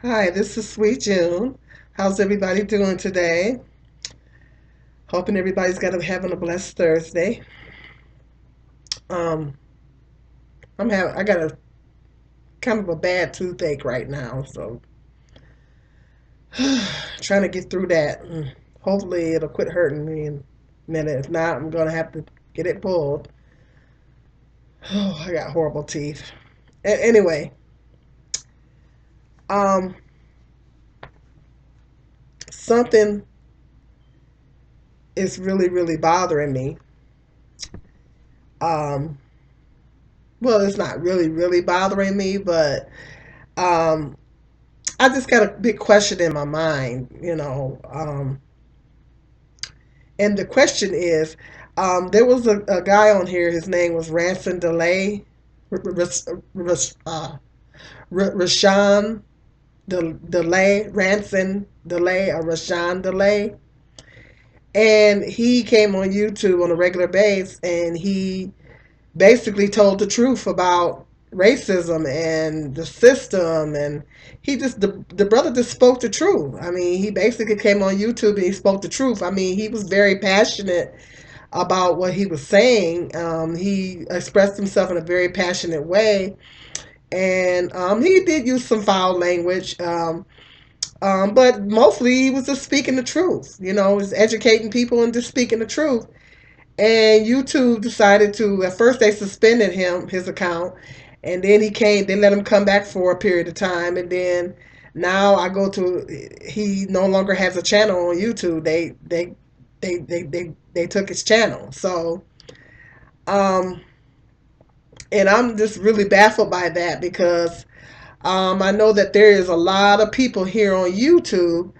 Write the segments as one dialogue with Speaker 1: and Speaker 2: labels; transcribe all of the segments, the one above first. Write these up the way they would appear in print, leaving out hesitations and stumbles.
Speaker 1: Hi, this is Sweet June. How's everybody doing today? Hoping everybody's having a blessed Thursday. Um, I got a kind of a bad toothache right now, so trying to get through that. Hopefully it'll quit hurting me in a minute. If not, I'm gonna have to get it pulled. Oh, I got horrible teeth. Anyway, um, something is really bothering me. Um, well, it's not really bothering me, but um, I just got a big question in my mind. And the question is, there was a guy on here. His name was Ransom Delay, Rashawn Delay, Ransom Delay, or Rashawn Delay, and he came on YouTube on a regular basis, and he basically told the truth about racism and the system, and the brother just spoke the truth. I mean, he basically came on YouTube and he spoke the truth. I mean, he was very passionate about what he was saying. He expressed himself in a very passionate way, and he did use some foul language, but mostly he was just speaking the truth. Was educating people and just speaking the truth. And YouTube decided to, at first they suspended his account, and then they let him come back for a period of time, and then now he no longer has a channel on YouTube. They took his channel. So, um, and I'm just really baffled by that because I know that there is a lot of people here on YouTube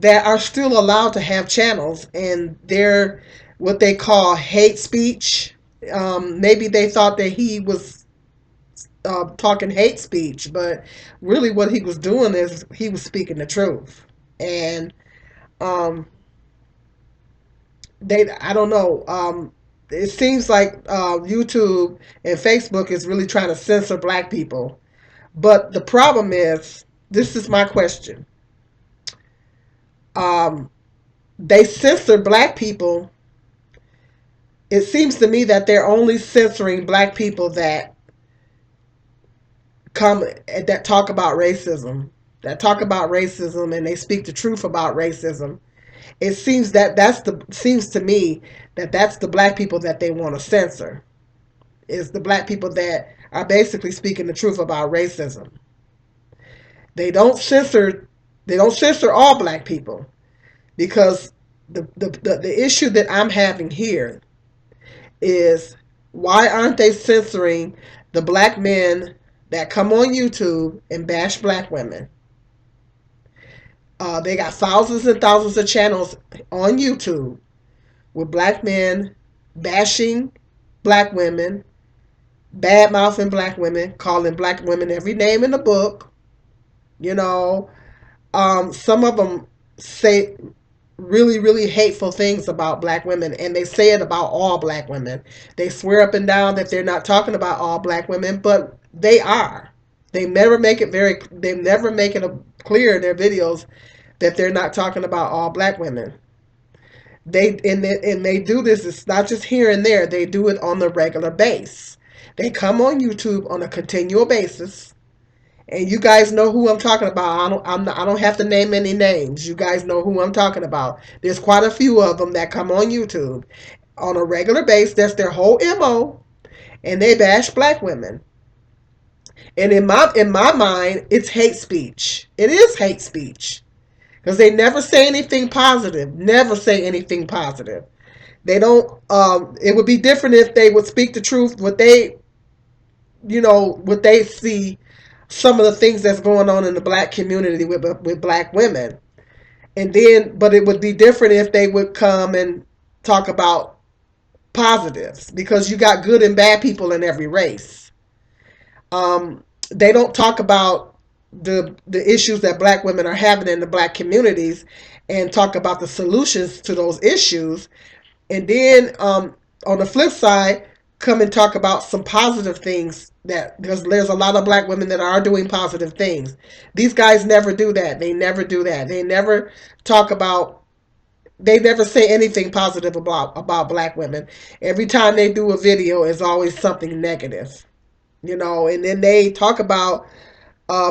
Speaker 1: that are still allowed to have channels, and they're what they call hate speech. Maybe they thought that he was talking hate speech, but really what he was doing is he was speaking the truth. And um, I don't know. It seems like YouTube and Facebook is really trying to censor black people. But the problem is, this is my question. Um, they censor black people. It seems to me that they're only censoring black people that talk about racism, and they speak the truth about racism. It seems that seems to me that that's the black people that they want to censor. Is the black people that are basically speaking the truth about racism. They don't censor they don't censor all black people because the issue that I'm having here is, why aren't they censoring the black men that come on YouTube and bash black women? They got thousands and thousands of channels on YouTube with black men bashing black women, bad mouthing black women, calling black women every name in the book. You know, some of them say really hateful things about black women, and they say it about all black women. They swear up and down that they're not talking about all black women, but they are. They never make it clear in their videos that they're not talking about all black women. They do this. It's not just here and there. They do it on the regular base. They come on YouTube on a continual basis, and you guys know who I'm talking about. I don't have to name any names. You guys know who I'm talking about. There's quite a few of them that come on YouTube on a regular basis. That's their whole MO, and they bash black women. And in my mind, it's hate speech. It is hate speech because they never say anything positive. Never say anything positive. They don't. It would be different if they would speak the truth. What they see, some of the things that's going on in the black community with black women, but it would be different if they would come and talk about positives, because you got good and bad people in every race. They don't talk about the issues that black women are having in the black communities and talk about the solutions to those issues. And then on the flip side, come and talk about some positive things, that because there's a lot of black women that are doing positive things. These guys never do that. They never do that. They never talk about, they never say anything positive about black women. Every time they do a video, it's always something negative, you know. And then they talk about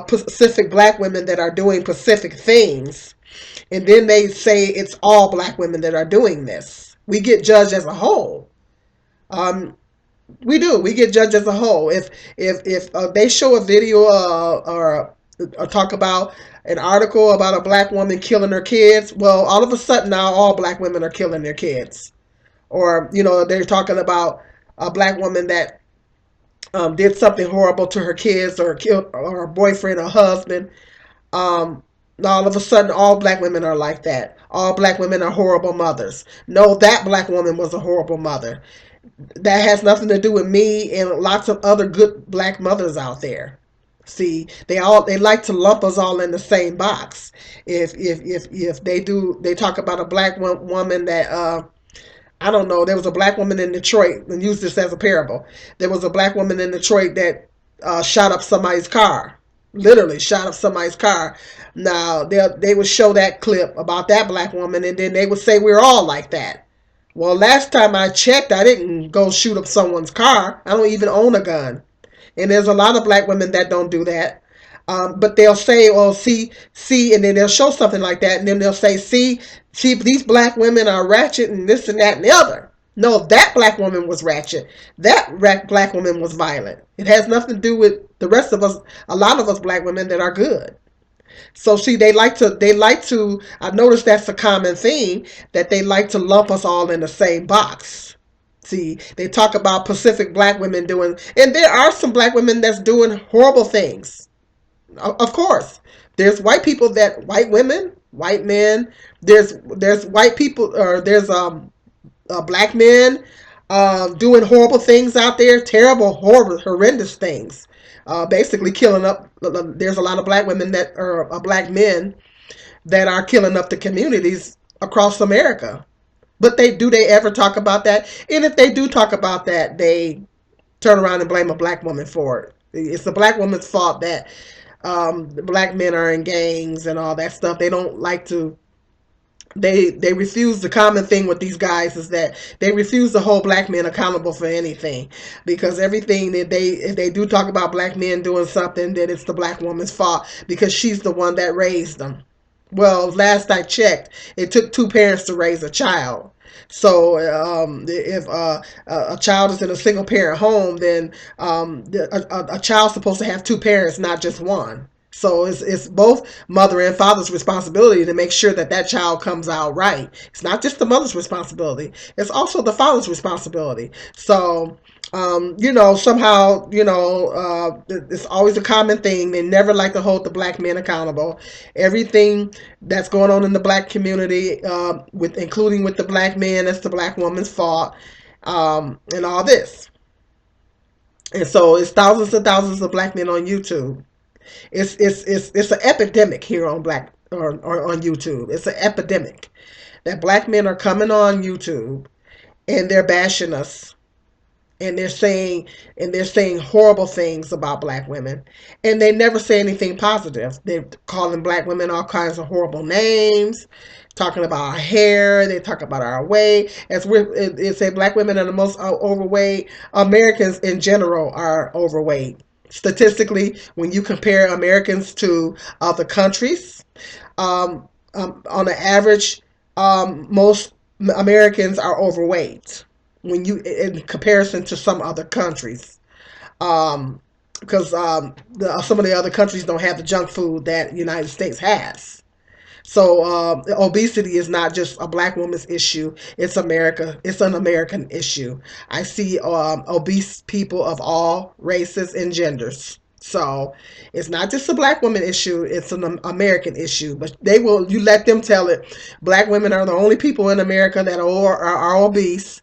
Speaker 1: Pacific black women that are doing Pacific things, and then they say it's all black women that are doing this. We get judged as a whole. Um, we do. We get judged as a whole. If they show a video or talk about an article about a black woman killing her kids, well, all of a sudden now all black women are killing their kids. Or you know, they're talking about a black woman that did something horrible to her kids or killed or her boyfriend or husband. Um, all of a sudden, all black women are like that. All black women are horrible mothers. No, that black woman was a horrible mother. That has nothing to do with me and lots of other good black mothers out there. See, they like to lump us all in the same box. If they talk about a black woman that I don't know. There was a black woman in Detroit, and use this as a parable. There was a black woman in Detroit that shot up somebody's car, literally shot up somebody's car. Now they would show that clip about that black woman, and then they would say we're all like that. Well, last time I checked, I didn't go shoot up someone's car. I don't even own a gun. And there's a lot of black women that don't do that. But they'll say, "Oh, see," and then they'll show something like that, and then they'll say, "See, these black women are ratchet and this and that and the other." No, that black woman was ratchet. That black woman was violent. It has nothing to do with the rest of us. A lot of us black women that are good. So see, they like to. I noticed that's a common theme, that they like to lump us all in the same box. See, they talk about Pacific black women doing, and there are some black women that's doing horrible things. Of course, there's white women, white men. There's white people, or there's black men doing horrible things out there, terrible, horrible, horrendous things. Basically killing up. There's a lot of black women that are black men that are killing up the communities across America. But they ever talk about that? And if they do talk about that, they turn around and blame a black woman for it. It's the black woman's fault that the black men are in gangs and all that stuff. They don't like to. They refuse. The common thing with these guys is that they refuse to hold black men accountable for anything, because everything that if they do talk about black men doing something, then it's the black woman's fault because she's the one that raised them. Well, last I checked, it took two parents to raise a child. So if a child is in a single parent home, then a child's supposed to have two parents, not just one. So it's both mother and father's responsibility to make sure that that child comes out right. It's not just the mother's responsibility; it's also the father's responsibility. So somehow, it's always a common thing. They never like to hold the black men accountable. Everything that's going on in the black community, with including with the black man, that's the black woman's fault, and all this. And so it's thousands and thousands of black men on YouTube. It's an epidemic here on or on YouTube. It's an epidemic that black men are coming on YouTube and they're bashing us, and they're saying horrible things about black women, and they never say anything positive. They're calling black women all kinds of horrible names, talking about our hair. They talk about our weight. It say black women are the most overweight. Americans in general are overweight. Statistically, when you compare Americans to other countries, on the average, most Americans are overweight when you in comparison to some other countries. Because some of the other countries don't have the junk food that the United States has. So obesity is not just a black woman's issue. It's America. It's an American issue. I see obese people of all races and genders. So it's not just a black woman issue. It's an American issue. But you let them tell it. Black women are the only people in America that are obese.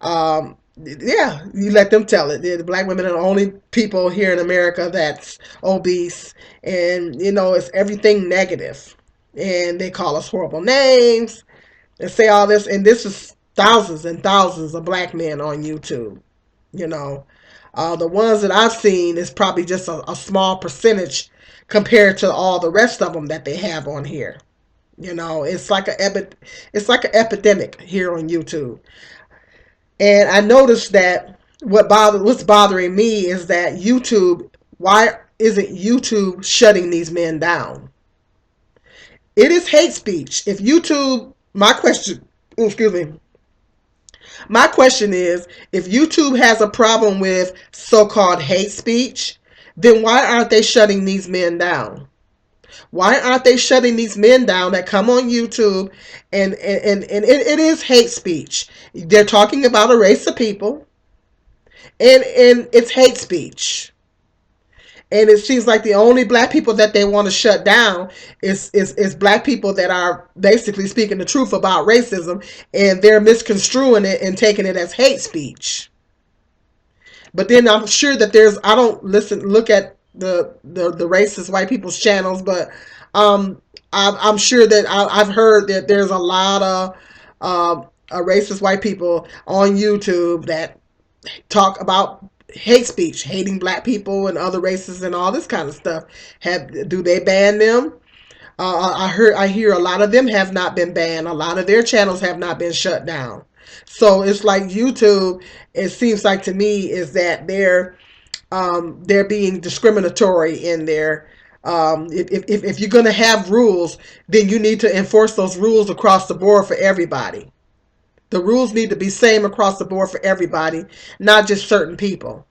Speaker 1: Yeah, you let them tell it. The black women are the only people here in America that's obese, and it's everything negative, and they call us horrible names and say all this. And this is thousands and thousands of black men on YouTube. You know, the ones that I've seen is probably just a small percentage compared to all the rest of them that they have on here. You know, it's like an epidemic here on YouTube. And I noticed that what's bothering me is that YouTube. Why isn't YouTube shutting these men down? It is hate speech. If YouTube, my question, excuse me, my question is, if YouTube has a problem with so-called hate speech, then why aren't they shutting these men down? Why aren't they shutting these men down that come on YouTube and it is hate speech? They're talking about a race of people and it's hate speech. And it seems like the only black people that they want to shut down is black people that are basically speaking the truth about racism, and they're misconstruing it and taking it as hate speech. But then I'm sure that I don't look at the racist white people's channels, but I'm sure that I've heard that there's a lot of racist white people on YouTube that talk about hate speech, hating black people and other races and all this kind of stuff. Do they ban them? I hear a lot of them have not been banned. A lot of their channels have not been shut down. So it's like YouTube. It seems like to me is that they're being discriminatory in their. If you're going to have rules, then you need to enforce those rules across the board for everybody. The rules need to be same across the board for everybody, not just certain people.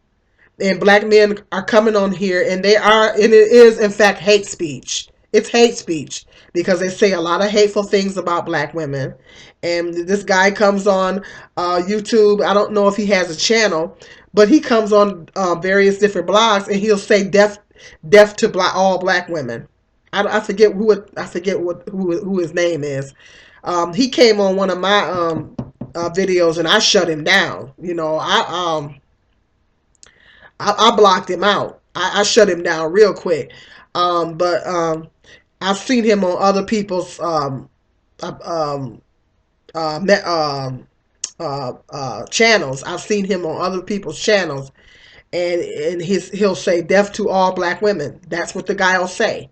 Speaker 1: And black men are coming on here, and and it is in fact hate speech. It's hate speech because they say a lot of hateful things about black women. And this guy comes on YouTube. I don't know if he has a channel, but he comes on various different blogs, and he'll say deaf to all black women. I forget who his name is. He came on one of my videos, and I shut him down. You know, I blocked him out. I shut him down real quick. But I've seen him on other people's uh, um, channels. I've seen him on other people's channels, and he'll say "deaf to all black women." That's what the guy will say.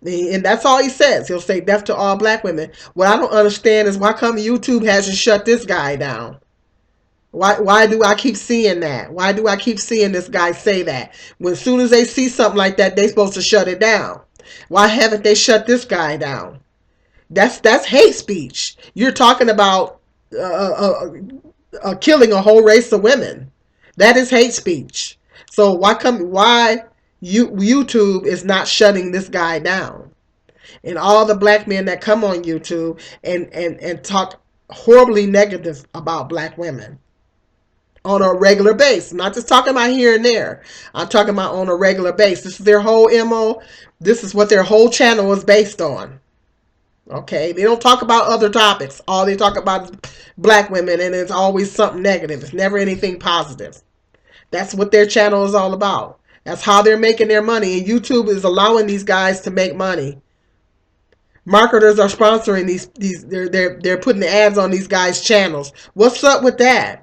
Speaker 1: And that's all he says. He'll say "deaf to all black women." What I don't understand is why come YouTube hasn't shut this guy down? Why do I keep seeing that? Why do I keep seeing this guy say that? When as soon as they see something like that, they're supposed to shut it down. Why haven't they shut this guy down? That's hate speech. You're talking about killing a whole race of women. That is hate speech. So why YouTube is not shutting this guy down? And all the black men that come on YouTube and talk horribly negative about black women on a regular basis. I'm not just talking about here and there. I'm talking about on a regular basis. This is their whole MO. This is what their whole channel is based on. Okay, they don't talk about other topics. All they talk about is black women, and it's always something negative. It's never anything positive. That's what their channel is all about. That's how they're making their money, and YouTube is allowing these guys to make money. Marketers are sponsoring these. They're putting ads on these guys' channels. What's up with that?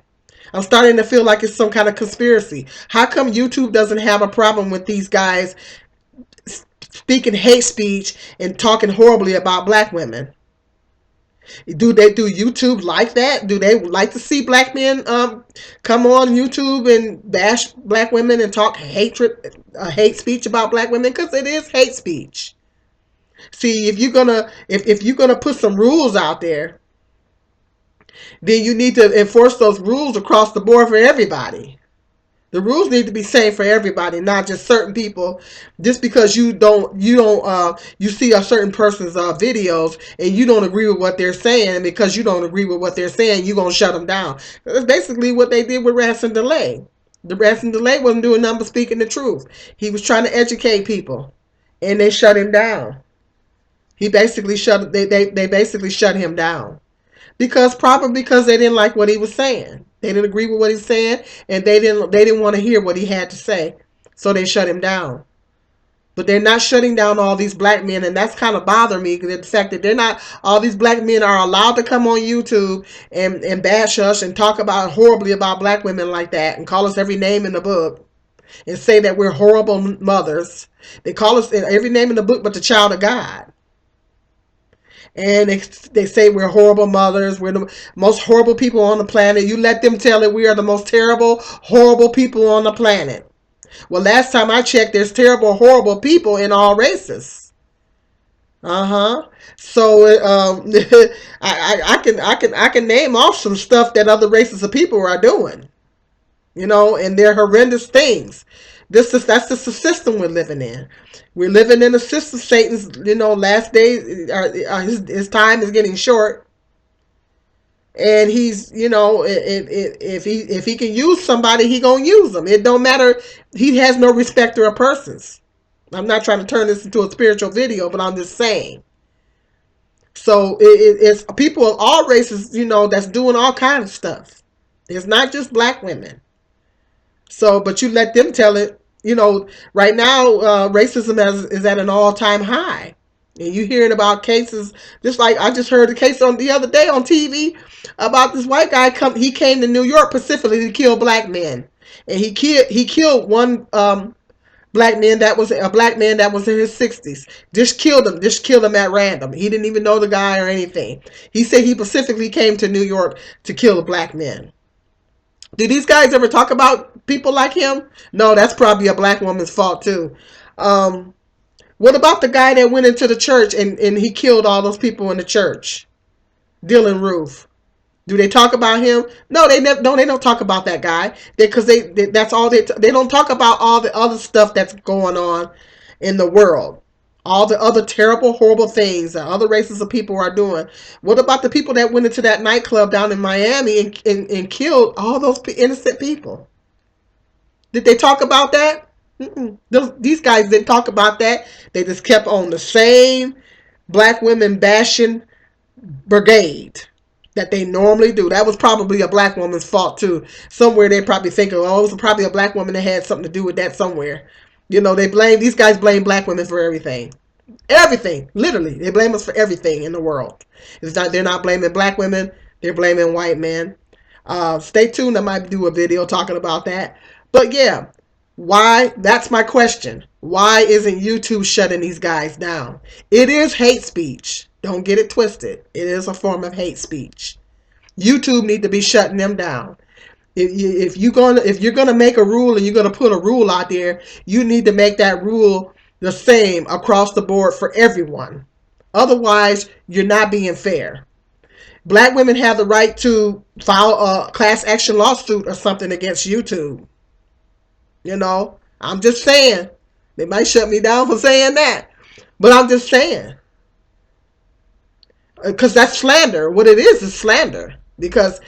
Speaker 1: I'm starting to feel like it's some kind of conspiracy. How come YouTube doesn't have a problem with these guys speaking hate speech and talking horribly about black women? Do YouTube like that? Do they like to see black men come on YouTube and bash black women and talk hate speech about black women? Because it is hate speech. See, if you're gonna put some rules out there, then you need to enforce those rules across the board for everybody. The rules need to be same for everybody, not just certain people. Just because you see a certain person's videos and you don't agree with what they're saying, and because you don't agree with what they're saying, you're gonna shut them down. That's basically what they did with Ransom Delay. The Ransom Delay wasn't doing nothing but speaking the truth. He was trying to educate people, and they shut him down. He basically they basically shut him down. Probably because they didn't like what he was saying. They didn't agree with what he was saying, and they didn't want to hear what he had to say. So they shut him down. But they're not shutting down all these black men, and that's kind of bothering me, because the fact that they're not, all these black men are allowed to come on YouTube and bash us and talk about horribly about black women like that, and call us every name in the book, and say that we're horrible mothers. They call us every name in the book but the child of God. And they say we're horrible mothers. We're the most horrible people on the planet. You let them tell it we are the most terrible, horrible people on the planet. Well, last time I checked, there's terrible, horrible people in all races. Uh-huh. So I can name off some stuff that other races of people are doing. And they're horrendous things. That's just the system we're living in. We're living in a system. Satan's, last days, his time is getting short, and he's, if he can use somebody, he gonna use them. It don't matter. He has no respecter of persons. I'm not trying to turn this into a spiritual video, but I'm just saying. So it's people of all races, that's doing all kinds of stuff. It's not just black women. So, but you let them tell it. Right now, racism is at an all-time high. And you hearing about cases, just like I just heard a case on the other day on TV about this white guy. He came to New York specifically to kill black men, and he killed one black man that was in his 60s. Just killed him at random. He didn't even know the guy or anything. He said he specifically came to New York to kill a black man. Do these guys ever talk about people like him? No, that's probably a black woman's fault too. Um, what about the guy that went into the church and he killed all those people in the church? Dylan Roof. Do they talk about him? No, they never. No, they don't talk about that guy. Because that's all they don't talk about all the other stuff that's going on in the world. All the other terrible, horrible things that other races of people are doing. What about the people that went into that nightclub down in Miami and killed all those innocent people? Did they talk about that? These guys didn't talk about that. They just kept on the same black women bashing brigade that they normally do. That was probably a black woman's fault too. Somewhere they probably think, oh, it was probably a black woman that had something to do with that somewhere. These guys blame black women for everything. Everything. Literally. They blame us for everything in the world. They're not blaming black women, they're blaming white men. Stay tuned. I might do a video talking about that. But yeah, why? That's my question. Why isn't YouTube shutting these guys down? It is hate speech. Don't get it twisted. It is a form of hate speech. YouTube need to be shutting them down. If you're gonna make a rule and you're gonna put a rule out there, you need to make that rule the same across the board for everyone. Otherwise, you're not being fair. Black women have the right to file a class action lawsuit or something against YouTube. I'm just saying. They might shut me down for saying that. But I'm just saying. Because that's slander. What it is slander. Because,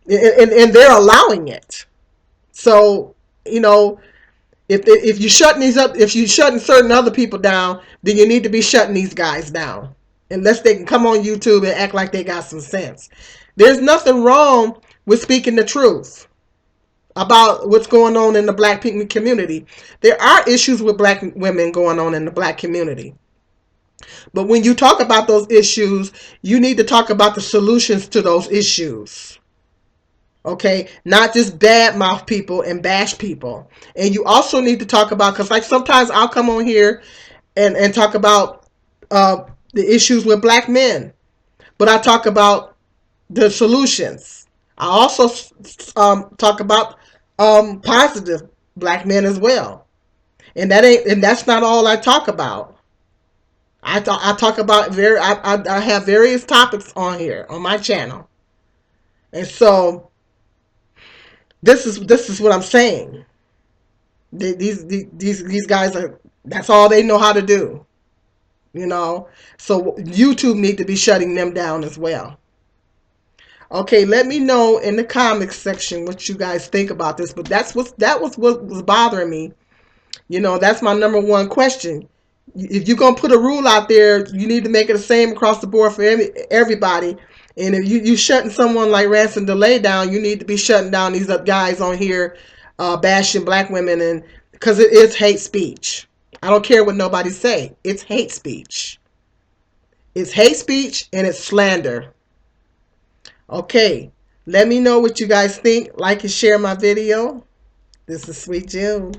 Speaker 1: and they're allowing it. So, if you're shutting these up, if you're shutting certain other people down, then you need to be shutting these guys down. Unless they can come on YouTube and act like they got some sense. There's nothing wrong with speaking the truth about what's going on in the black community. There are issues with black women going on in the black community. But when you talk about those issues, you need to talk about the solutions to those issues. Okay? Not just badmouth people and bash people. And you also need to talk about, because like sometimes I'll come on here and talk about the issues with black men. But I talk about the solutions. I also talk about positive black men as well, and that's not all I talk about. I talk about I have various topics on here on my channel, and so this is what I'm saying. These guys that's all they know how to do, So YouTube need to be shutting them down as well. Okay, let me know in the comments section what you guys think about this. But that was what was bothering me. That's my number one question. If you're gonna put a rule out there, you need to make it the same across the board for everybody. And if you shutting someone like Ransom Delay down, you need to be shutting down these guys on here bashing black women, and because it is hate speech. I don't care what nobody say. It's hate speech. It's hate speech and it's slander. Okay, let me know what you guys think. Like and share my video. This is Sweet June.